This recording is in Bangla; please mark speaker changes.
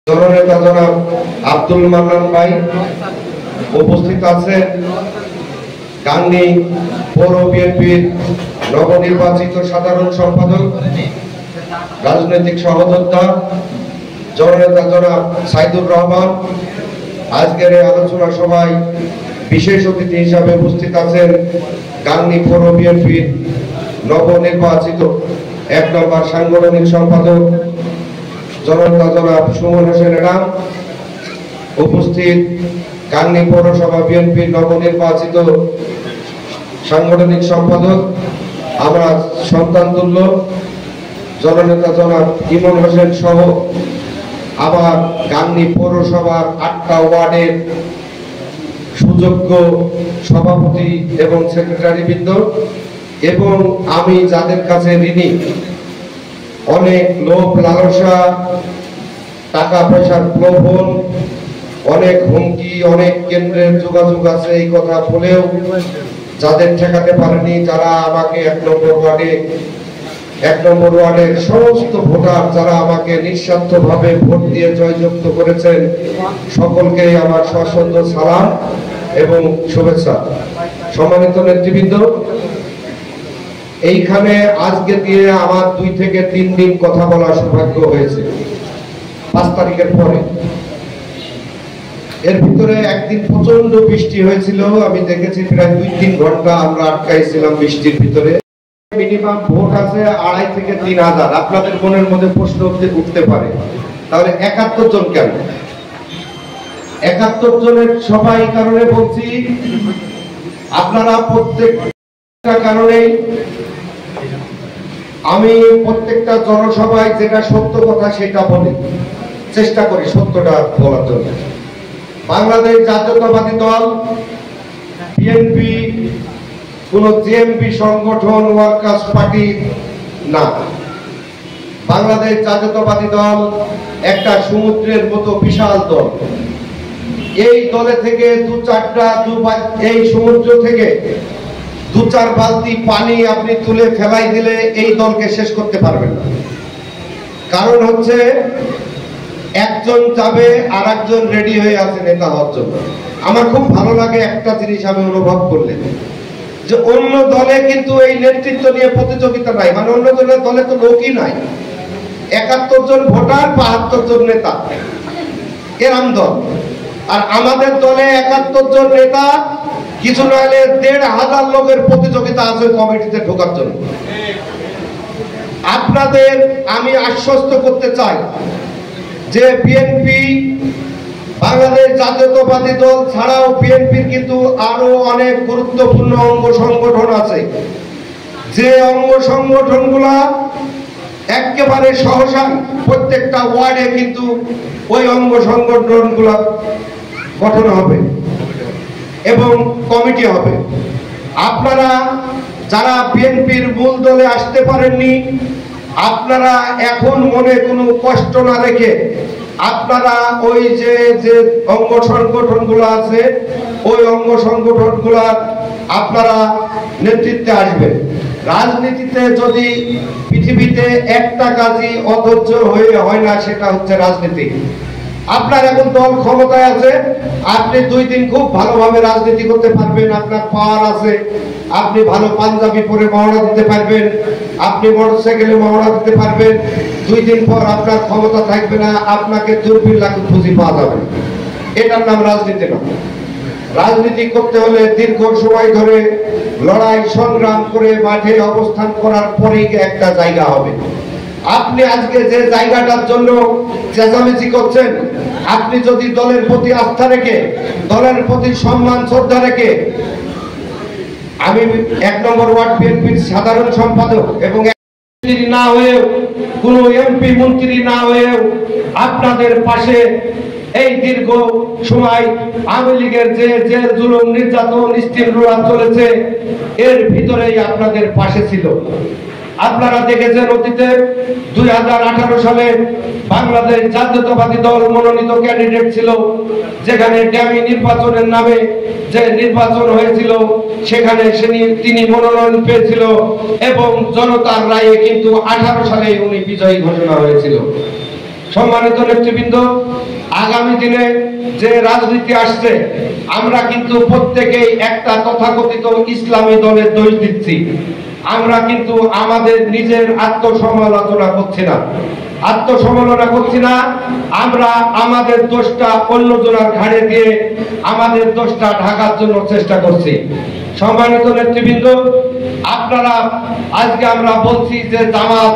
Speaker 1: জননেতা জনাব আব্দুল মান্নান ভাই উপস্থিত আছেন। গাংনী পৌর বিএনপির নবনির্বাচিত সাধারণ সম্পাদক, রাজনৈতিক সহযোদ্ধা জননেতা জনাব সাইদুর রহমান। আজকের এই আলোচনা সভায় বিশেষ অতিথি হিসাবে উপস্থিত আছেন গাংনী পৌর বিএনপির নবনির্বাচিত ১ নম্বর সাংগঠনিক সম্পাদক জননেতা জনাব সুমন হোসেন রাম। উপস্থিত গাংনী পৌরসভা বিএনপির নবনির্বাচিত সাংগঠনিক সম্পাদক আমার সন্তান তুল্য জননেতা জনাব ইমন হোসেন সহ আবার গাংনী পৌরসভার ৮টা ওয়ার্ডের সুযোগ্য সভাপতি এবং সেক্রেটারিবৃন্দ, এবং আমি যাদের কাছে ঋণী, অনেক লোভ লালসা, টাকা পয়সার প্রলোভন, অনেক হুমকি, অনেক কেন্দ্রের যোগাযোগ আছে এই কথা বলেও যাদের ঠেকাতে পারেনি, যারা আমাকে ১ নম্বর ওয়ার্ডের সমস্ত ভোটার যারা আমাকে নিঃস্বার্থভাবে ভোট দিয়ে জয়যুক্ত করেছেন, সকলকে আমার সশ্রদ্ধ সালাম এবং শুভেচ্ছা। সম্মানিত নেতৃবৃন্দ, এইখানে আজকে দিয়ে আমার ২ থেকে ৩ দিন কথা বলার সৌভাগ্য হয়েছে ৫ তারিখের পরে। এর ভিতরে একদিন প্রচন্ড বৃষ্টি হয়েছিল, আমি দেখেছি প্রায় ২-৩ ঘন্টা আমরা আটকাইছিলাম বৃষ্টির ভিতরে। মিনিমাম ভোট আছে ২,৫০০ থেকে ৩,০০০। আপনাদের মনের মধ্যে প্রশ্ন উঠতে পারে, তাহলে ৭১ জন কেন? ৭১ জনের সবাই কারণে বলছি, আপনারা প্রত্যেকটা কারণে আমি প্রত্যেকটা জনসভায় যেটা সত্য কথা সেটা বলি, চেষ্টা করি সত্যটা বলার জন্য। বাংলাদেশ জাতীয়তাবাদী দল বিএনপি কোন জেএমপি সংগঠন, ওয়ার্কার্স পার্টি না। বাংলাদেশ জাতীয়তাবাদী দল একটা সমুদ্রের মতো বিশাল দল। এই দলে থেকে এই সমুদ্র থেকে ২-৪ বালতি পানি আপনি তুলে ফেলাই দিলে এই দলকে শেষ করতে পারবেন না। কারণ হচ্ছে একজন যাবে আর একজন রেডি হয়ে আছে নেতা হওয়ার জন্য। আমার খুব ভালো লাগে একটা জিনিস আমি অনুভব করলে, যে অন্য দলে কিন্তু এই নেতৃত্ব নিয়ে প্রতিযোগিতা নাই, মানে অন্য দলে তো লোকই নাই। ৭১ জন ভোটার, ৭২ জন নেতা, এরম দল। আর আমাদের দলে ৭১ জন নেতা, কিছু না হলে ১৫০০ লোকের প্রতিযোগিতা আছে কমিটিতে ঢোকার জন্য। আপনাদের আমি আশ্বস্ত করতে চাই যে বিএনপি, বাংলাদেশ জাতীয়তাবাদী দল ছাড়াও বিএনপির কিন্তু আরো অনেক গুরুত্বপূর্ণ অঙ্গ সংগঠন আছে, যে অঙ্গ সংগঠনগুলা একেবারে সহসা প্রত্যেকটা ওয়ার্ডে কিন্তু ওই অঙ্গ সংগঠনগুলা গঠন হবে এবং কমিটি হবে। আপনারা যারা বিএনপির মূল দলে আসতে পারেননি, আপনারা এখন মনে কোনো কষ্ট না রেখে আপনারা ওই যে অঙ্গ সংগঠনগুলো আছে ওই অঙ্গ সংগঠনগুলোর আপনারা নেতৃত্বে আসবেন। রাজনীতিতে যদি পৃথিবীতে একটা কাজই অধৈর্য হয়ে হয় না, সেটা হচ্ছে রাজনীতি। আপনার এখন দল ক্ষমতায় আছে, আপনি ২ দিন খুব ভালোভাবে রাজনীতি করতে পারবেন, আপনার পাওয়ার আছে, আপনি ভালো পাঞ্জাবি পরে মহড়া দিতে পারবেন, আপনি মোটরসাইকেলে মহড়া দিতে পারবেন। ২ দিন পর আপনার ক্ষমতা থাকবে না, আপনাকে দূরবীন লাখ পুঁজি পাওয়া যাবে। এটার নাম রাজনীতি না। রাজনীতি করতে হলে দীর্ঘ সময় ধরে লড়াই সংগ্রাম করে মাঠে অবস্থান করার পরেই একটা জায়গা হবে। আপনি আজকে যে জায়গাটার জন্য চেঁচামেচি করছেন, আপনি যদি দলের প্রতি আস্থা রেখে, দলের প্রতি সম্মান শ্রদ্ধা রেখে, আমি ১ নম্বর ওয়ার্ড বিএনপির সাধারণ সম্পাদক এবং না হয়েও কোন এমপি মন্ত্রী না হয়েও আপনাদের পাশে এই দীর্ঘ সময় আওয়ামী লীগের যে জেল জুলুম নির্যাতন স্টিমরোলার চলেছে, এর ভিতরেই আপনাদের পাশে ছিল। আপনারা দেখেছেন অতীতে ২০১৮ সালে বাংলাদেশ জাতীয়তাবাদী দল মনোনীত ক্যান্ডিডেট ছিল, যেখানে ড্যামি নির্বাচনের নামে যে নির্বাচন হয়েছিল সেখানে তিনি মনোনয়ন পেয়েছিল এবং জনতার রায়ে কিন্তু 18 সালে উনি বিজয়ী ঘোষণা হয়েছিল। সম্মানিত নেতৃবৃন্দ, আগামী দিনে যে রাজনীতি আসছে, আমরা কিন্তু প্রত্যেকেই একটা তথাকথিত ইসলামী দলের দোষ দিচ্ছি। আমরা কিন্তু আমাদের নিজের আত্মসমালোচনা করছি না, আমরা আমাদের দোষটা অন্যজনের ঘাড়ে দিয়ে আমাদের দোষটা ঢাকার জন্য চেষ্টা করছি। সম্মানিত নেতৃবৃন্দ, আপনারা আজকে আমরা বলছি যে জামাত